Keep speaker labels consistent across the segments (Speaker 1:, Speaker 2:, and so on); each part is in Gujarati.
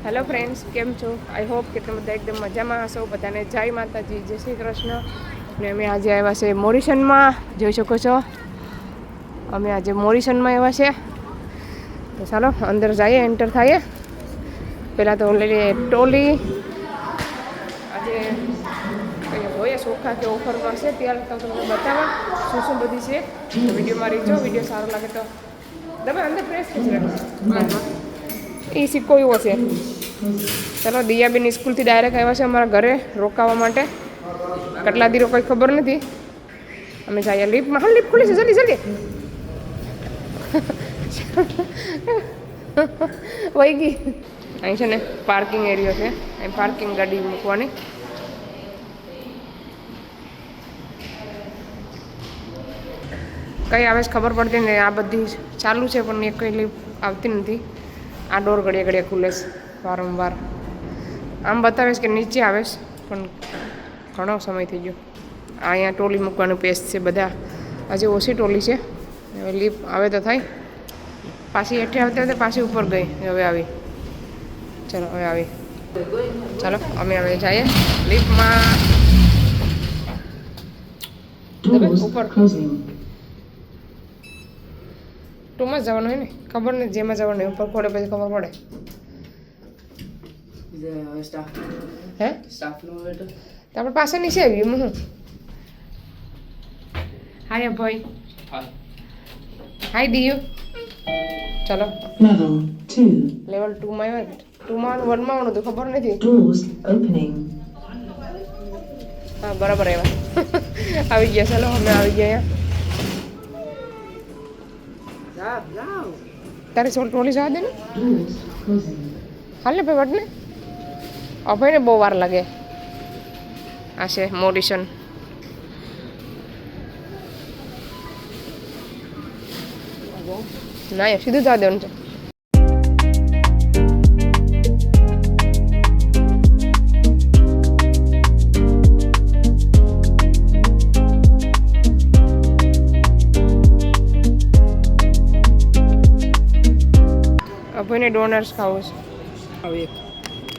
Speaker 1: હેલો ફ્રેન્ડ્સ, કેમ છો? આઈ હોપ કે તમે બધા એકદમ મજામાં હશો. બધાને જય માતાજી, જય શ્રી કૃષ્ણ. ને અમે આજે આવ્યા છે મોરિશનમાં, જોઈ શકો છો. અમે આજે મોરિશનમાં આવ્યા છે. તો ચાલો અંદર જઈએ, એન્ટર થઈએ. પહેલાં તો ઓલરેડી ટોલી આજે હોય સોખા કે ઓફરમાં છે, ત્યારે તો તમને બતાવવા શું બધી છે. તો વિડીયોમાં રીચો, વિડીયો સારો લાગે તો તમે અંદર પ્રેસ કરી એ સિક્કો એવો છે. ચાલો, દિયાબેન સ્કૂલથી ડાયરેક્ટ આવ્યા છે અમારા ઘરે રોકાવા માટે. કેટલા દી રોકાઈ ખબર નથી. અમે જઈએ લિફ્ટમાં. હા, લિફ્ટ ખુલી છે, જલ્દી જલ્દી વહી ગઈ. અહીં છે ને પાર્કિંગ એરિયો છે, અહીં પાર્કિંગ ગાડી મૂકવાની. કઈ આવે છે ખબર પડતી નહીં. આ બધી ચાલુ છે પણ એક કઈ લિફ્ટ આવતી નથી. આ ડોર ઘડિયા ઘડિયા ખુલે છે વારંવાર. આમ બતાવે છે કે નીચે આવે છે પણ ઘણો સમય થઈ ગયો. અહીંયા ટોલી મૂકવાનું પેસ્ટ છે બધા. હજી ઓછી ટોલી છે. હવે લિફ્ટ આવે તો થાય. પાછી હેઠે આવતી આવતી પાછી ઉપર ગઈ. હવે આવી. ચાલો હવે આવી. ચાલો અમે હવે જઈએ લિફ્ટમાં. ઉપર ટુમાં જવાનું હોય ને, ખબર નથી જેમાં જવાનું હોય. ઉપર ખોડે પછી ખબર પડે. હે આપણે પાસે નીચે આવી હું. હાય ભાઈ, હાય દિયુ. ચાલો લેવલ 2 માં આવ્યા. 2 માં 1 માં આવવાનું હતું, ખબર નથી. હા બરાબર આવ્યા. આવી ગયા. ચાલો અમે આવી ગયા અહીંયા. તારે સોલ ટોલી જવા દે ને. હાલ ને ભાઈ વટ ને. અભયને બહુ વાર લાગે. આ છે મોરિશન. ના સીધું જવા દેવાનું છે. અભયને ડોનર્સ ખાવું છે.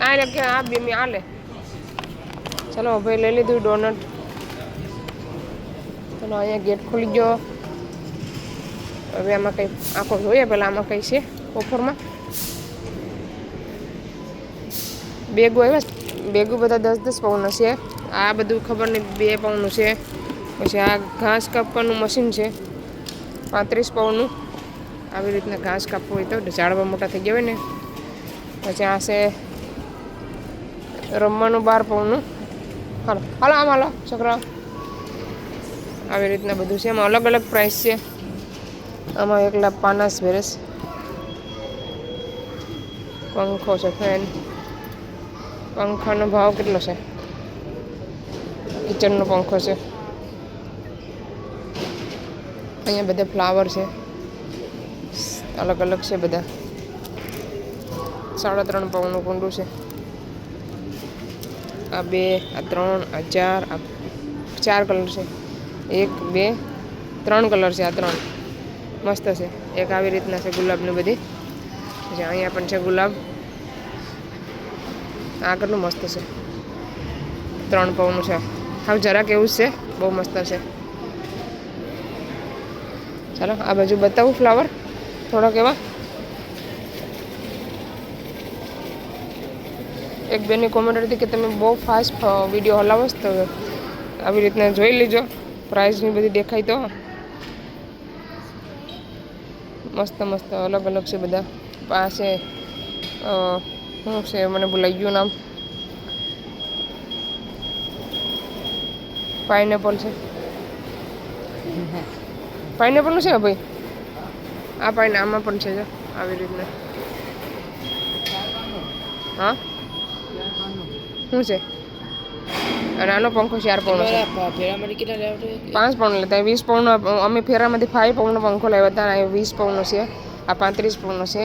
Speaker 1: આ લે કે આ બે મી આ લે. ચાલો અભય લઈ લીધું ડોનટ. ચાલો અહીંયા ગેટ ખુલી ગયો. હવે આમાં કંઈ આખો જોઈએ પહેલાં આમાં કંઈ છે ઓફરમાં. બેગો આવ્યા. બેગો બધા 10-10 પાઉન્ડના છે. આ બધું ખબર નહીં 2 પાઉન્ડનું છે. પછી આ ઘાસ કાપવાનું મશીન છે 35 પાઉન્ડનું. આવી રીતના ઘાસ કાપવું હોય તો ઝાડવા મોટા થઈ ગયા હોય ને. પછી આ છે રમવાનું 12 પાઉન્ડનું. હાલો હાલો આમ હાલો છોકરા. આવી રીતના બધું છે. એમાં અલગ અલગ પ્રાઇસ છે. આમાં એકલા 50 વેરસ. પંખો છે ફેન. પંખાનો ભાવ કેટલો છે? કિચનનો પંખો છે. અહીંયા બધા ફ્લાવર છે, અલગ અલગ છે બધા. 3.5 પાઉન્ડનું કુંડું છે. આ 2, આ 3, આ 4, આ 4 કલર છે. 1, 2, 3 કલર છે. આ 3 મસ્ત છે. એક આવી રીતના છે ગુલાબની બધી. પછી અહીંયા પણ છે ગુલાબ. આ કેટલું મસ્ત છે. 3 પાઉન્ડનું છે. હાવ જરાક એવું જ છે, બહુ મસ્ત છે. ચાલો આ બાજુ બતાવું ફ્લાવર થોડાક એવા. એક બેનની કોમેન્ટ હતી કે તમે બહુ ફાસ્ટ વિડીયો હલાવો છો, તો આવી રીતના જોઈ લેજો. પ્રાઇઝની બધી દેખાય તો. મસ્ત મસ્ત અલગ અલગ છે બધા. પાસે શું છે મને ભૂલાઈ ગયું નામ. પાઇનેપલ છે. પાઇનેપલનું છે ભાઈ. આ આમાં પણ છે આવી રીતના. હા શું છે? અને આનો પંખો 4 પાઉન્ડ છે. 5 પાઉન્ડ લેતા 20 પાઉન્ડ. અમે ફેરામાંથી 5 પાઉન્ડનો પંખો લાવ્યા હતા. 20 પાઉન્ડનો છે. આ 35 પાઉન્ડનો છે.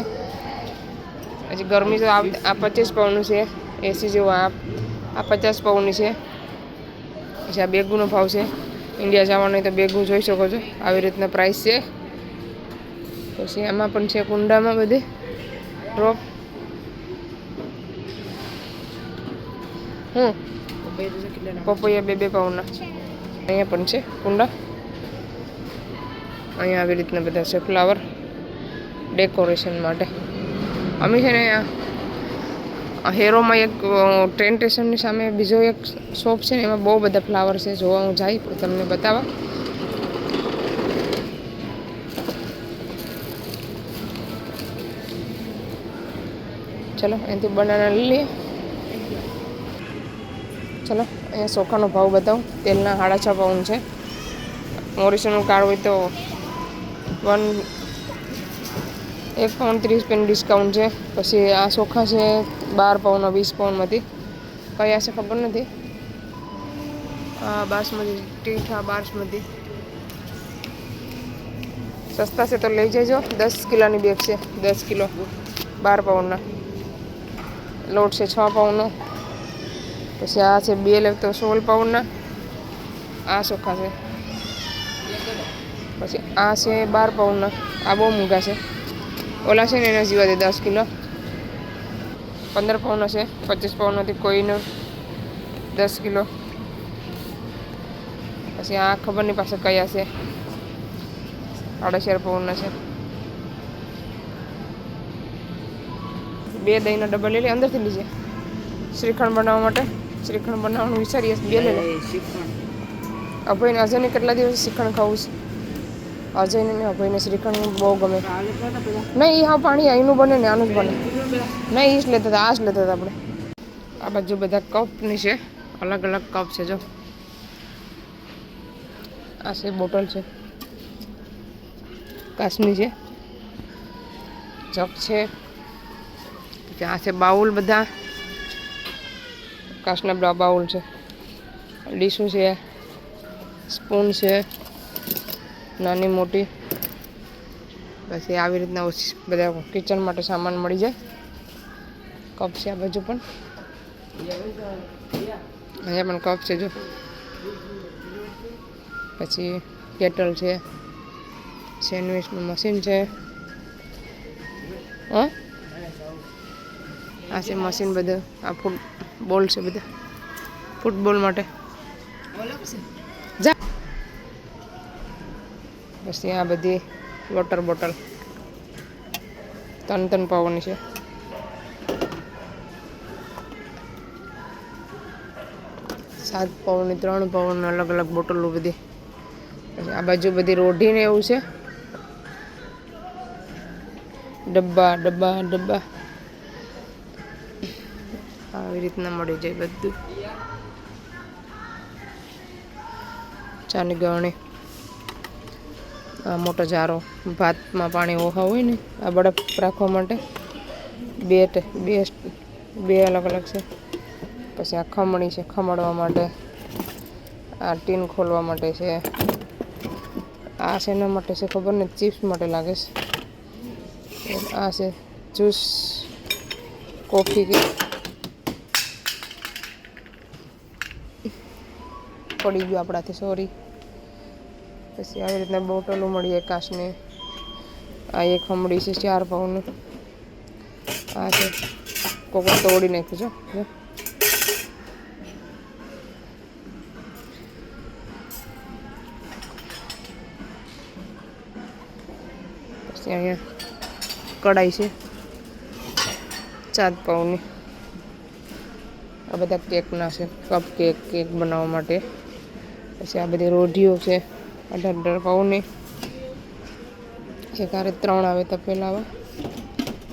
Speaker 1: પછી ગરમી તો આ 25 પાઉન્ડનું છે. એસી જેવું આ 50 પાઉન્ડની છે. પછી આ બેગુનો ભાવ છે. ઇન્ડિયા જવાનું હોય તો બેગું જોઈ શકો છો. આવી રીતના પ્રાઇસ છે. પછી આમાં પણ છે કુંડામાં બધી ડ્રોપ. હું પપૈયા 2 પાઉના અહીંયા પણ છે કુંડા. અહીંયા આવી રીતના બધા છે ફ્લાવર ડેકોરેશન માટે. અમે છે ને હેરોમાં એક ટ્રેન સ્ટેશનની સામે બીજો એક શોપ છે ને, એમાં બહુ બધા ફ્લાવર છે. જોવા હું જઈ તમને બતાવવા. ચલો અહીંથી બનાના લઈ લઈએ. ચલો અહીંયા ચોખાનો ભાવ બતાવું. તેલના 6.5 પાઉન્ડ છે. મોરિસનનું કાર્ડ હોય તો 1 પાઉન્ડ 30 પેન ડિસ્કાઉન્ટ છે. પછી આ ચોખા છે 12 પાઉન્ડના 20 પાઉન્ડમાંથી. કયા છે ખબર નથી. બાસમતી ટીઠા બાસમતી સસ્તા છે તો લઈ જજો. 10 કિલોની બેગ છે. 10 કિલો 12 પાઉન્ડના. લોટ છે 6 પાઉન્ડનો. પછી આ છે 2 લેવ તો 16 પાઉન્ડના. આ ચોખા છે. પછી આ છે 12 પાઉન્ડના. આ બહુ મોંઘા છે. ઓલા છે ને એના જેવા છે 10 કિલો 15 પાઉન્ડના છે. 25 પાઉન્ડમાંથી કોઈનો 10 કિલો. પછી આ ખબર નહીં પાસે કયા છે. 4.5 પાઉન્ડના છે. 2 દહીંના ડબ્બા લઈ લે. અંદરથી લીજે. શ્રીખંડ બનાવવા માટે. શ્રીખંડ બનાવવાનું વિચારીએ. 2 લઈ લે. અભયને અજયને કેટલા દિવસ શ્રીખંડ ખાવું છે. અજયને ને અભયને શ્રીખંડ બહુ ગમે. નહીં હા પાણી અહીંનું બને ને આનું જ બને. નહીં એ જ લેતા હતા. આ જ લેતા હતા આપણે. આ બાજુ બધા કપની છે. અલગ અલગ કપ છે. જો આ છે બોટલ છે. કાચની છે. જગ છે. આ છે બાઉલ. બધા કાચના બાઉલ છે. ડીશું છે. સ્પૂન છે નાની મોટી. પછી આવી રીતના બધા કિચન માટે સામાન મળી જાય. કપ છે આ બાજુ પણ. અહીંયા પણ કપ છે. જો પછી કેટલ છે. સેન્ડવિચનું મશીન છે. હા આ છે મશીન બધું. આ ફૂટબોલ છે બધા ફૂટબોલ માટે. જા પછી આ બધી વોટર બોટલ 3 પાઉન્ડની છે. સાત પાઉન્ડની 3 પાઉન્ડની અલગ અલગ બોટલો બધી. પછી આ બાજુ બધી રોઢીને એવું છે. ડબ્બા ડબ્બા ડબ્બા આવી રીતના મળી જાય બધું. ચાની ગરણી. આ મોટો જારો ભાતમાં પાણી ઓછા હોય ને આ બરફ રાખવા માટે. બે અલગ અલગ છે. પછી આ ખમણી છે ખમણવા માટે. આ ટીન ખોલવા માટે છે. આ શેના માટે છે ખબર ને. ચિપ્સ માટે લાગે છે. આ છે જ્યુસ કોફી કે પડી ગયું આપણાથી સોરી. પછી આવી રીતના બોટલો મળીએ કાચની. આ એક ખમણી છે 4 પાઉન્ડનું. આ છે કોકો તોડી નાખ્યું છે. પછી અહીંયા કઢાઈ છે 7 પાઉન્ડની. આ બધા કેકના છે. કપ કેક બનાવવા માટે. પછી આ બધી રોઢીઓ છે 18 પાઉન્ડની. એક હારે 3 આવે તો પહેલાં આવે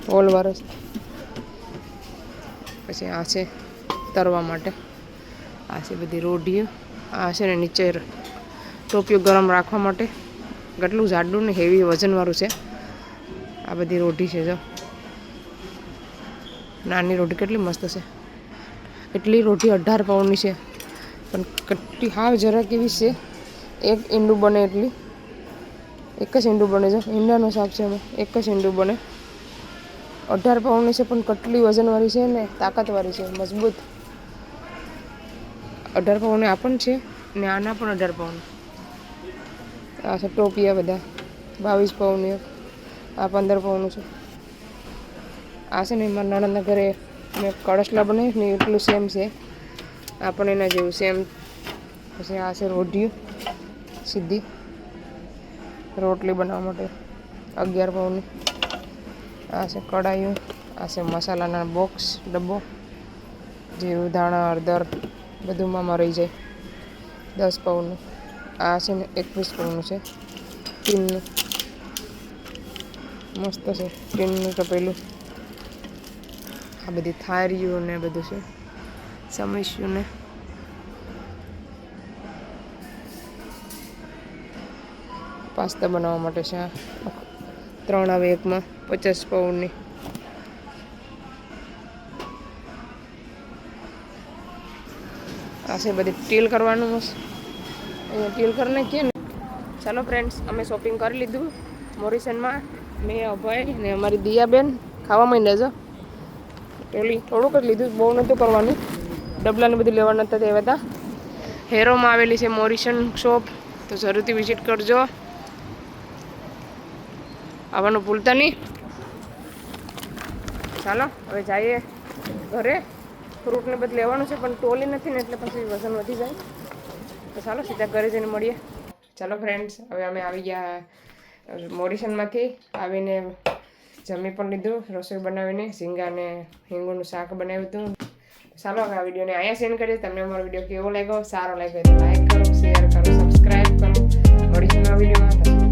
Speaker 1: હોલ વરસ. પછી આ છે તરવા માટે. આ છે બધી રોઢીઓ. આ છે ને નીચે ટોપિયો ગરમ રાખવા માટે. કેટલું જાડું ને હેવી વજનવાળું છે. આ બધી રોઢી છે. જો નાની રોઢી કેટલી મસ્ત છે. એટલી રોટી 18 પાઉન્ડની છે. પણ કેટલી હાવ જરાક એવી છે. એક ઈંડું બને એટલી. એક જ ઈંડું બને છે. ઈંડાનો શાક છે એમાં. એક જ ઈંડું બને. 18 પાઉન્ડની છે પણ કેટલી વજનવાળી છે ને તાકાતવાળી છે. મજબૂત. 18 પાઉન્ડની આ પણ છે ને આના પણ 18 પાઉન્ડ. આ છે ટોપિયા બધા 22 પાઉન્ડની. આ 15 પાઉન્ડનું છે. આ છે ને મારા નણંદના ઘરે મેં કળશલા બનાવ્યું ને એટલું સેમ છે. આ પણ એના જેવું સેમ. પછી આ છે રોઢિયું સીધી રોટલી બનાવવા માટે 11 પાઉની. આ છે કડાઈઓ. આ છે મસાલાના બોક્સ ડબ્બો, જીરું ધાણા હળદર બધુંમાં રહી જાય. 10 પાઉનું. આ છે ને 21 પાઉનું છે ટીનનું. મસ્ત છે ટીનનું તપેલું. આ બધી થાળીઓ ને બધું છે સમસ્યું ને. પાસ્તા બનાવવા માટે છે આ 3 આવે એકમાં 50 પાઉન્ડની. આ છે બધી ટીલ કરવાનું અહીંયા ટીલ કરી નાખીએ ને. ચાલો ફ્રેન્ડ્સ, અમે શોપિંગ કરી લીધું મોરિસનમાં. મેં અભય ને અમારી દિયાબેન ખાવા માંડ્યા છો. પેલી થોડુંક જ લીધું, બહુ નહોતું કરવાનું. ડબલાને બધું લેવા નહોતા તે હતા. હેરોમાં આવેલી છે મોરિશન શોપ, તો જરૂરથી વિઝિટ કરજો. આવવાનું ભૂલતા નહીં. ચાલો હવે જઈએ ઘરે. ફ્રૂટને બધું લેવાનું છે પણ ટોલી નથી ને એટલે પછી વજન વધી જાય. તો ચાલો સીધા ઘરે જઈને મળીએ. ચાલો ફ્રેન્ડ્સ, હવે અમે આવી ગયા મોરિશનમાંથી. આવીને જમી પણ લીધું, રસોઈ બનાવીને ઝીંગાને હિંગોનું શાક બનાવ્યું હતું. ચાલો હવે આ વિડીયોને અહીંયા સેન્ડ કરીએ. તમને અમારો વિડીયો કેવો લાગ્યો, સારો લાગ્યો તો લાઈક કરો, શેર કરો, સબસ્ક્રાઈબ કરો. મળીશું નવા વિડીયોમાં.